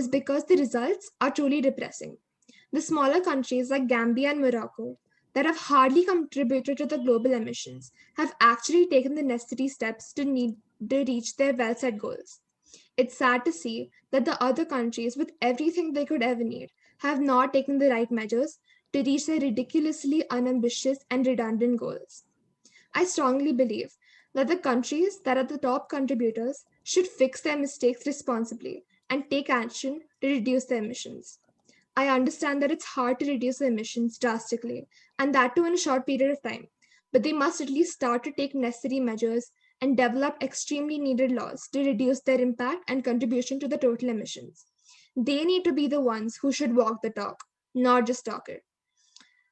is because the results are truly depressing. The smaller countries like Gambia and Morocco that have hardly contributed to the global emissions have actually taken the necessary steps to reach their well set goals. It's sad to see that the other countries, with everything they could ever need, have not taken the right measures to reach their ridiculously unambitious and redundant goals. I strongly believe that the countries that are the top contributors should fix their mistakes responsibly and take action to reduce their emissions. I understand that it's hard to reduce the emissions drastically, and that too in a short period of time, but they must at least start to take necessary measures and develop extremely needed laws to reduce their impact and contribution to the total emissions. They need to be the ones who should walk the talk, not just talk it.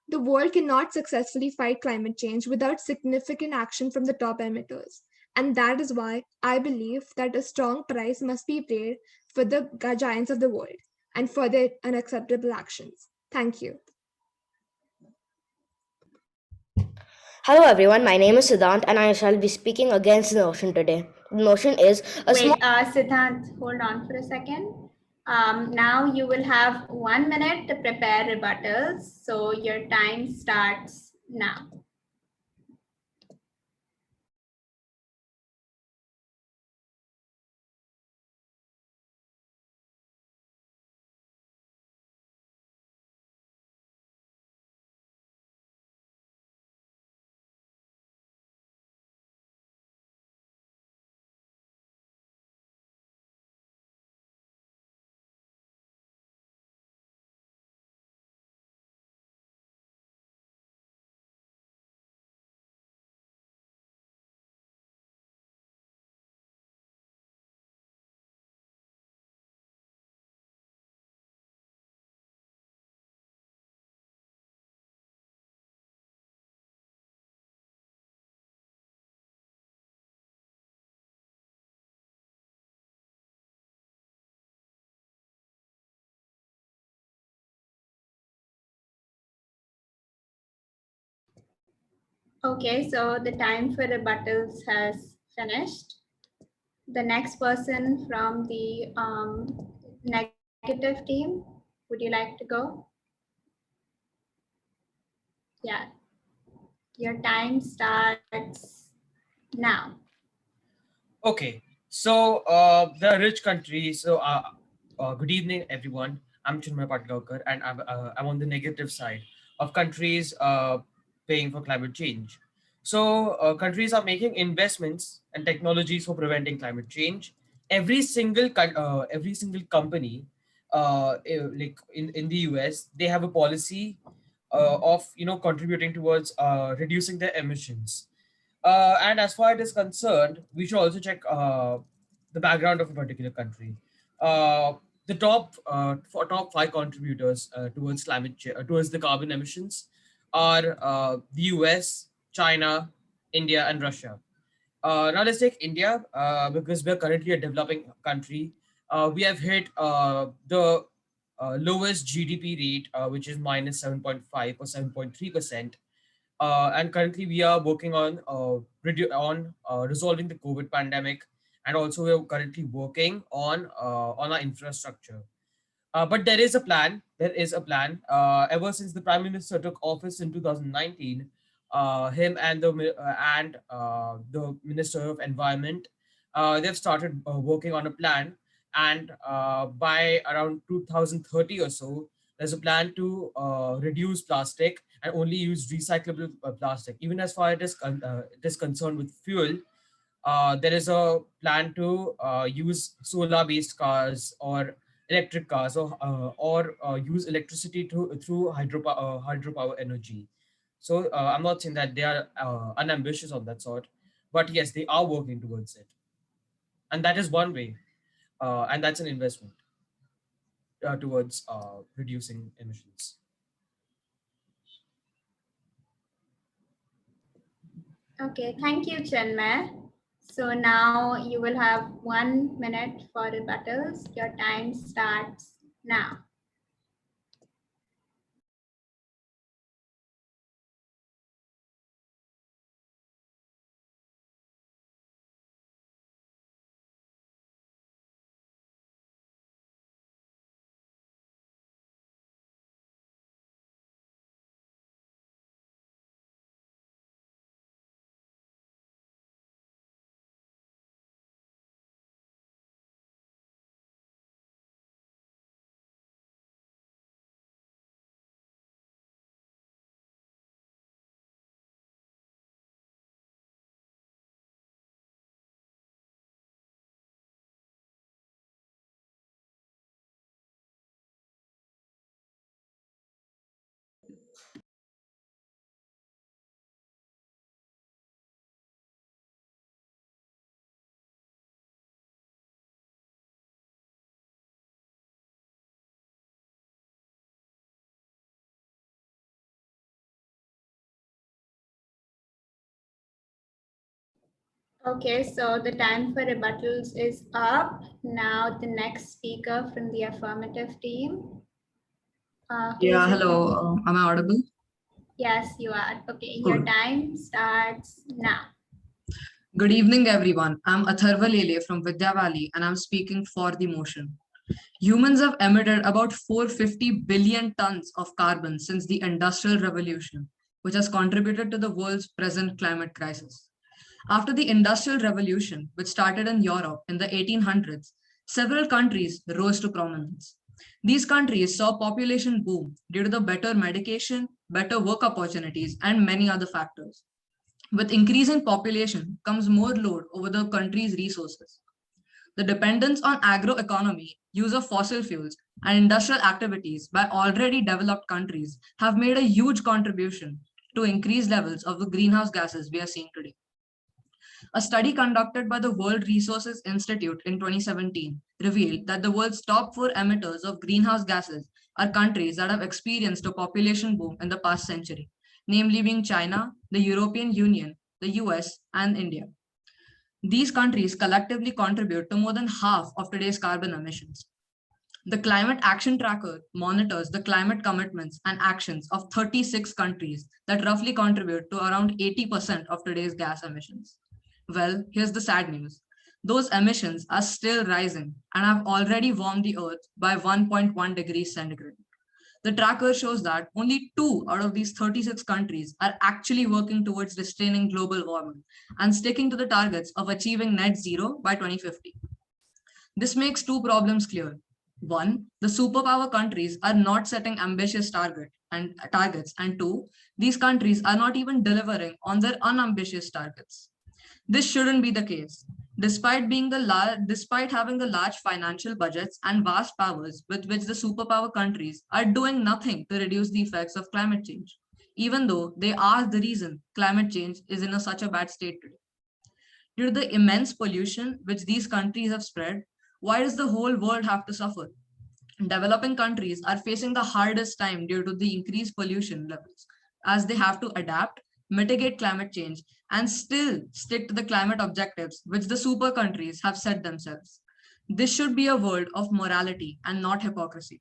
The world cannot successfully fight climate change without significant action from the top emitters. And that is why I believe that a strong price must be paid for the giants of the world and for their unacceptable actions. Thank you. Hello everyone, my name is Siddhant and I shall be speaking against the motion today. The motion is a small. Wait, Siddhant, hold on for a second. Now you will have 1 minute to prepare rebuttals. So your time starts now. Okay, so the time for rebuttals has finished. The next person from the negative team, would you like to go? Yeah, your time starts now. Okay, so the rich countries. Good evening, everyone. I'm Chinmay Patgaonkar, and I'm on the negative side of countries paying for climate change. So countries are making investments and technologies for preventing climate change. Every single company, like in the US, they have a policy of contributing towards reducing their emissions. And as far as it is concerned, we should also check the background of a particular country. Uh, the top five contributors towards the carbon emissions are the US, China, India, and Russia. Now let's take India because we're currently a developing country. We have hit the lowest GDP rate, which is minus 7.5 or 7.3%. And currently we are working on resolving the COVID pandemic, and also we're currently working on our infrastructure. But there is a plan. There is a plan. Ever since the prime minister took office in 2019, him and the minister of environment, they've started working on a plan. And by around 2030 or so, there's a plan to reduce plastic and only use recyclable plastic. Even as far as it is concerned with fuel, there is a plan to use solar-based cars or electric cars, or use electricity through hydropower energy. So I'm not saying that they are unambitious of that sort, but yes, they are working towards it, and that is one way, and that's an investment towards reducing emissions. Okay, thank you, Chinmay. So now you will have 1 minute for rebuttals. Your time starts now. Okay, so the time for rebuttals is up. Now the next speaker from the affirmative team. Who Yeah, is it? hello. Am I audible? Yes, you are. Okay, your Good. time starts now. Good evening, everyone. I'm Atharva Lele from Vidya Valley, and I'm speaking for the motion. Humans have emitted about 450 billion tons of carbon since the Industrial Revolution, which has contributed to the world's present climate crisis. After the Industrial Revolution, which started in Europe in the 1800s, several countries rose to prominence. These countries saw population boom due to the better medication, better work opportunities, and many other factors. With increasing population comes more load over the country's resources. The dependence on agroeconomy, use of fossil fuels, and industrial activities by already developed countries have made a huge contribution to increased levels of the greenhouse gases we are seeing today. A study conducted by the World Resources Institute in 2017 revealed that the world's top four emitters of greenhouse gases are countries that have experienced a population boom in the past century, namely being China, the European Union, the US, and India. These countries collectively contribute to more than half of today's carbon emissions. The Climate Action Tracker monitors the climate commitments and actions of 36 countries that roughly contribute to around 80% of today's gas emissions. Well, here's the sad news. Those emissions are still rising and have already warmed the Earth by 1.1 degrees centigrade. The tracker shows that only 2 out of these 36 countries are actually working towards restraining global warming and sticking to the targets of achieving net zero by 2050. This makes two problems clear. One, the superpower countries are not setting ambitious targets, and two, these countries are not even delivering on their unambitious targets. This shouldn't be the case. Despite having the large financial budgets and vast powers with which the superpower countries are doing nothing to reduce the effects of climate change, even though they are the reason climate change is in such a bad state today. Due to the immense pollution which these countries have spread, why does the whole world have to suffer? Developing countries are facing the hardest time due to the increased pollution levels, as they have to adapt, mitigate climate change, and still stick to the climate objectives which the super countries have set themselves. This should be a world of morality and not hypocrisy.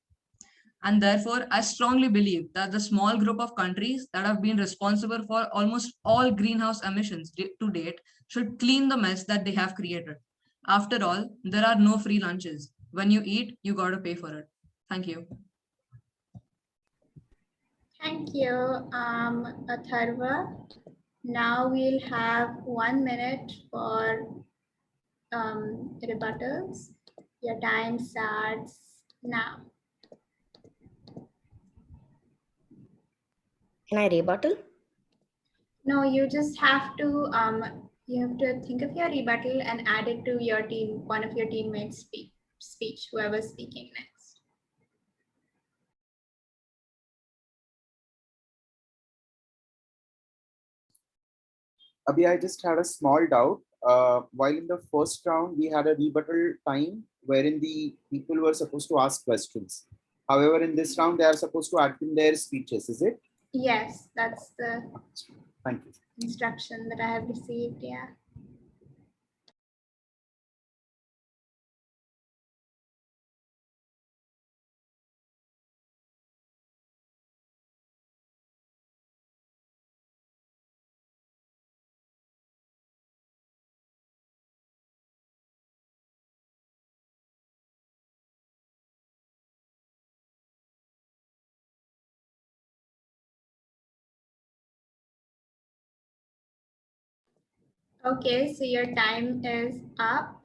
And therefore, I strongly believe that the small group of countries that have been responsible for almost all greenhouse emissions to date should clean the mess that they have created. After all, there are no free lunches. When you eat, you got to pay for it. Thank you. Thank you, Atharva. Now we'll have 1 minute for rebuttals. Your time starts now. Can I rebuttal? No, you just have to think of your rebuttal and add it to your team, one of your teammates' speech, whoever's speaking next. Abhi, I just had a small doubt. While in the first round, we had a rebuttal time wherein the people were supposed to ask questions. However, in this round, they are supposed to add in their speeches, is it? Yes, that's the Thank you. instruction that I have received, yeah. Okay, so your time is up.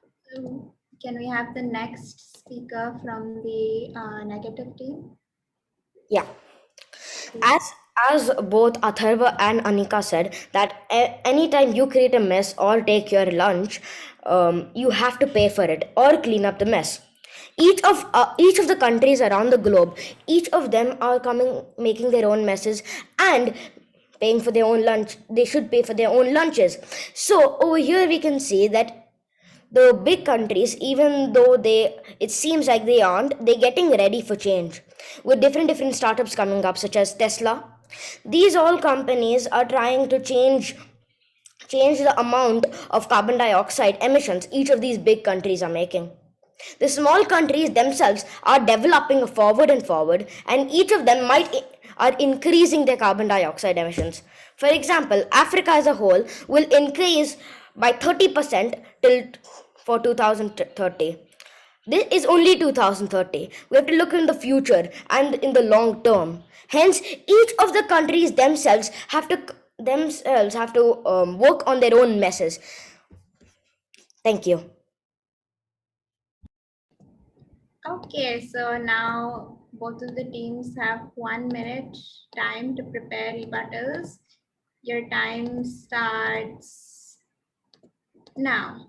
Can we have the next speaker from the negative team? Yeah. As both Atharva and Anika said, that anytime you create a mess or take your lunch, you have to pay for it or clean up the mess. Each of the countries around the globe, each of them are coming making their own messes and paying for their own lunch. They should pay for their own lunches. So over here we can see that the big countries, even though it seems like they aren't, they're getting ready for change with different startups coming up, such as Tesla. These all companies are trying to change change the amount of carbon dioxide emissions each of these big countries are making. The small countries themselves are developing forward and forward, and each of them are increasing their carbon dioxide emissions. For example, Africa as a whole will increase by 30% till for 2030. This is only 2030. We have to look in the future and in the long term. Hence, each of the countries themselves have to work on their own messes. Thank you. Okay, so now both of the teams have 1 minute time to prepare rebuttals. Your time starts now.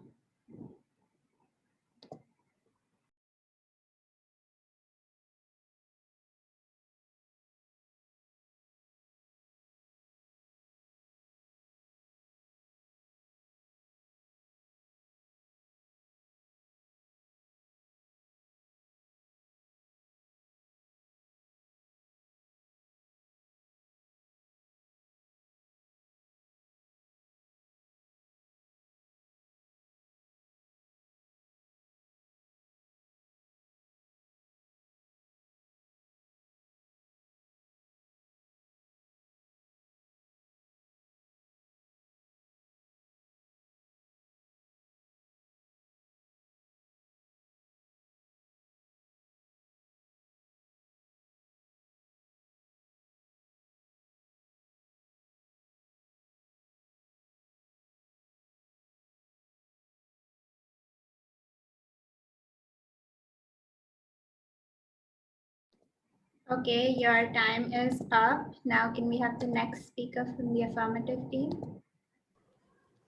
Okay, your time is up. Now can we have the next speaker from the affirmative team?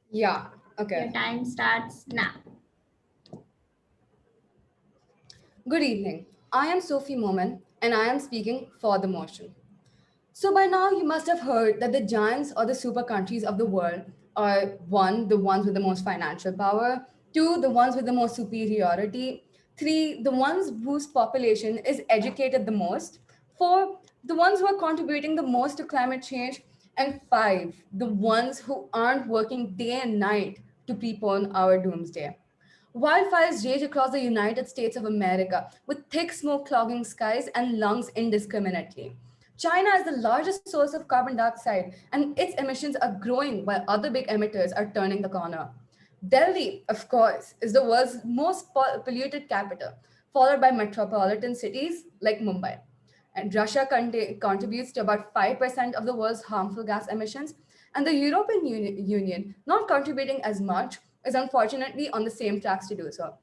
Yeah, Your okay. time starts now. Good evening. I am Sophie Momin and I am speaking for the motion. So, by now, you must have heard that the giants or the super countries of the world are one, the ones with the most financial power, two, the ones with the most superiority, three, the ones whose population is educated the most, four, the ones who are contributing the most to climate change, and five, the ones who aren't working day and night to prepone our doomsday. Wildfires rage across the United States of America with thick smoke clogging skies and lungs indiscriminately. China is the largest source of carbon dioxide, and its emissions are growing while other big emitters are turning the corner. Delhi, of course, is the world's most polluted capital, followed by metropolitan cities like Mumbai. And Russia contributes to about 5% of the world's harmful gas emissions, and the European Union, not contributing as much, is unfortunately on the same tracks to do so.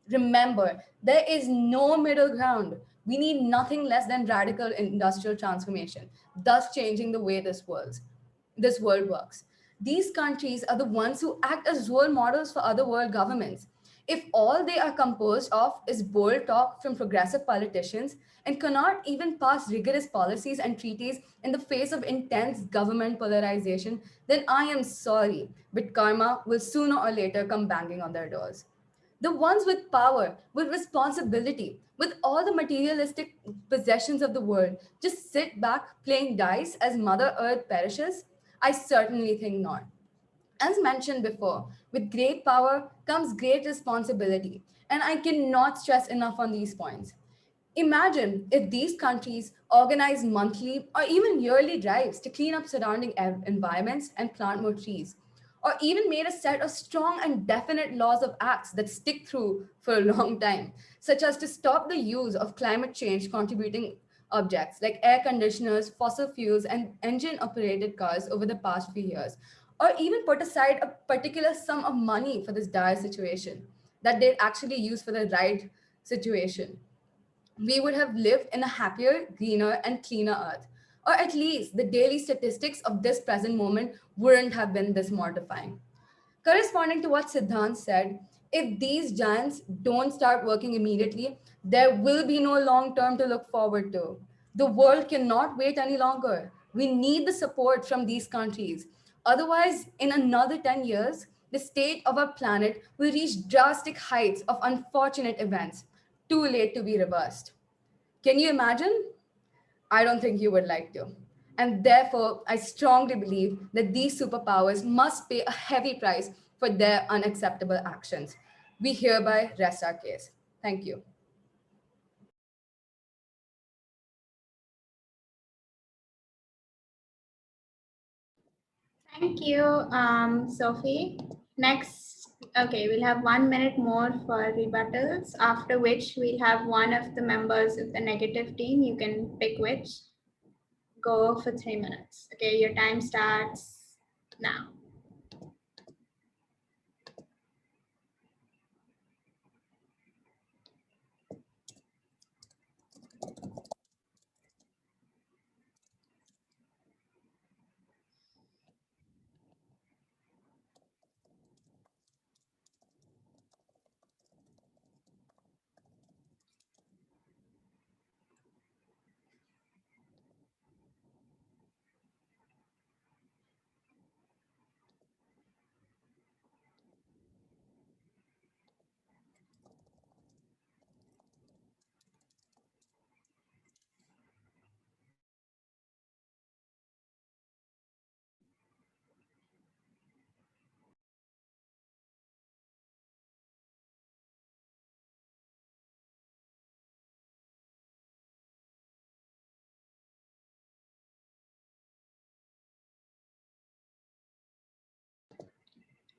Remember, there is no middle ground. We need nothing less than radical industrial transformation, thus changing the way this world works. These countries are the ones who act as role models for other world governments. If all they are composed of is bold talk from progressive politicians and cannot even pass rigorous policies and treaties in the face of intense government polarization, then I am sorry, but karma will sooner or later come banging on their doors. The ones with power, with responsibility, with all the materialistic possessions of the world, just sit back playing dice as Mother Earth perishes? I certainly think not. As mentioned before, with great power comes great responsibility, and I cannot stress enough on these points. Imagine if these countries organized monthly or even yearly drives to clean up surrounding environments and plant more trees, or even made a set of strong and definite laws of acts that stick through for a long time, such as to stop the use of climate change contributing objects like air conditioners, fossil fuels, and engine operated cars over the past few years, or even put aside a particular sum of money for this dire situation that they'd actually use for the right situation, we would have lived in a happier, greener, and cleaner earth. Or at least the daily statistics of this present moment wouldn't have been this mortifying. Corresponding to what Siddhant said, if these giants don't start working immediately, there will be no long term to look forward to. The world cannot wait any longer. We need the support from these countries. Otherwise, in another 10 years, the state of our planet will reach drastic heights of unfortunate events, too late to be reversed. Can you imagine? I don't think you would like to. And therefore, I strongly believe that these superpowers must pay a heavy price for their unacceptable actions. We hereby rest our case. Thank you. Thank you, Sophie. Next, okay, we'll have 1 minute more for rebuttals, after which we'll have one of the members of the negative team. You can pick which. Go for 3 minutes. Okay, your time starts now.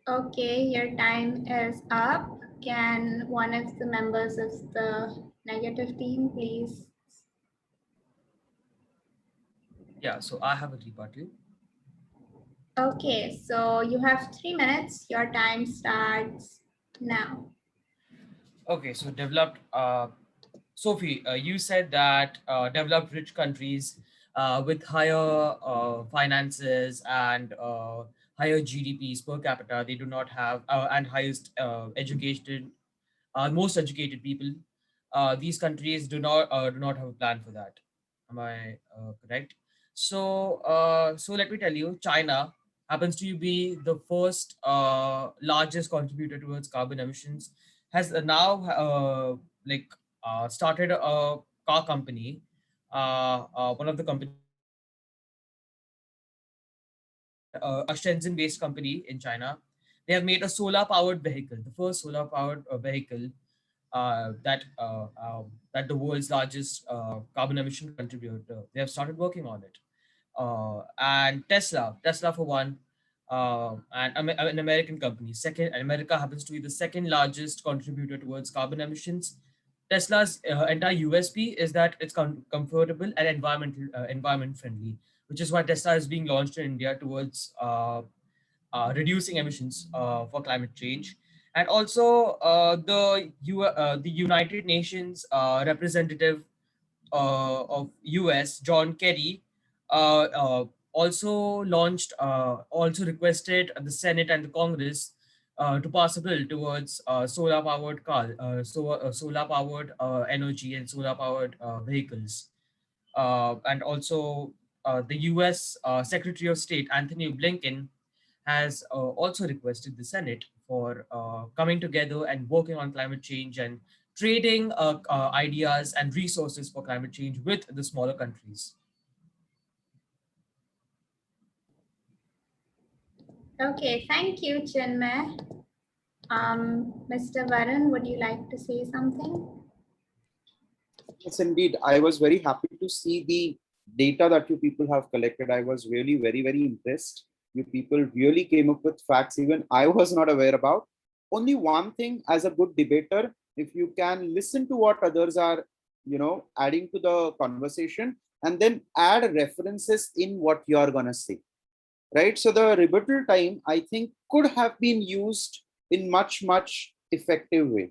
Okay, your time is up. Can one of the members of the negative team please? Yeah, so I have a rebuttal. Okay, so you have 3 minutes. Your time starts now. Okay, so developed. Sophie, you said that developed rich countries with higher finances and higher GDPs per capita, they do not have, and highest educated, most educated people. These countries do not have a plan for that. Am I correct? So let me tell you, China happens to be the first largest contributor towards carbon emissions. Has now like started a car company, one of the companies in China, and a Shenzhen-based company in China. They have made a solar-powered vehicle, the first solar-powered vehicle that the world's largest carbon emission contributor. They have started working on it. And Tesla for one, and an American company. Second, and America happens to be the second largest contributor towards carbon emissions. Tesla's entire USP is that it's comfortable and environment friendly, which is why Tesla is being launched in India towards reducing emissions for climate change. And also, the United Nations representative of US, John Kerry, also also requested the Senate and the Congress to pass a bill towards solar powered energy and solar powered vehicles. And also, the US Secretary of State Anthony Blinken has also requested the Senate for coming together and working on climate change and trading ideas and resources for climate change with the smaller countries. Okay, thank you, Chinmay. Mr. Varun, would you like to say something? Yes, indeed. I was very happy to see the data that you people have collected. I was really very, very impressed. You people really came up with facts even I was not aware about. Only one thing, as a good debater, if you can listen to what others are, adding to the conversation and then add references in what you're gonna say, right? So the rebuttal time, I think, could have been used in much effective way,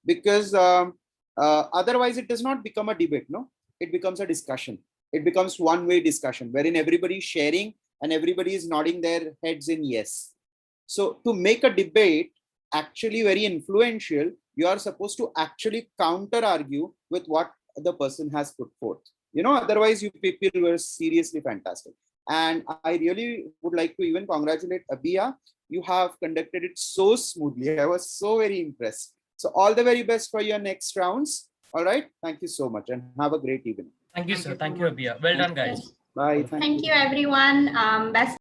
because otherwise it does not become a debate, no, it becomes a discussion. It becomes one-way discussion wherein everybody is sharing and everybody is nodding their heads in yes. So to make a debate actually very influential, you are supposed to actually counter argue with what the person has put forth. Otherwise you people were seriously fantastic. And I really would like to even congratulate Abia. You have conducted it so smoothly. I was so very impressed. So all the very best for your next rounds. All right. Thank you so much and have a great evening. Thank you, Thank sir. you so Thank you, much. Abia. Well Thank done, you. Yes. guys. Bye. Thank you, everyone. Best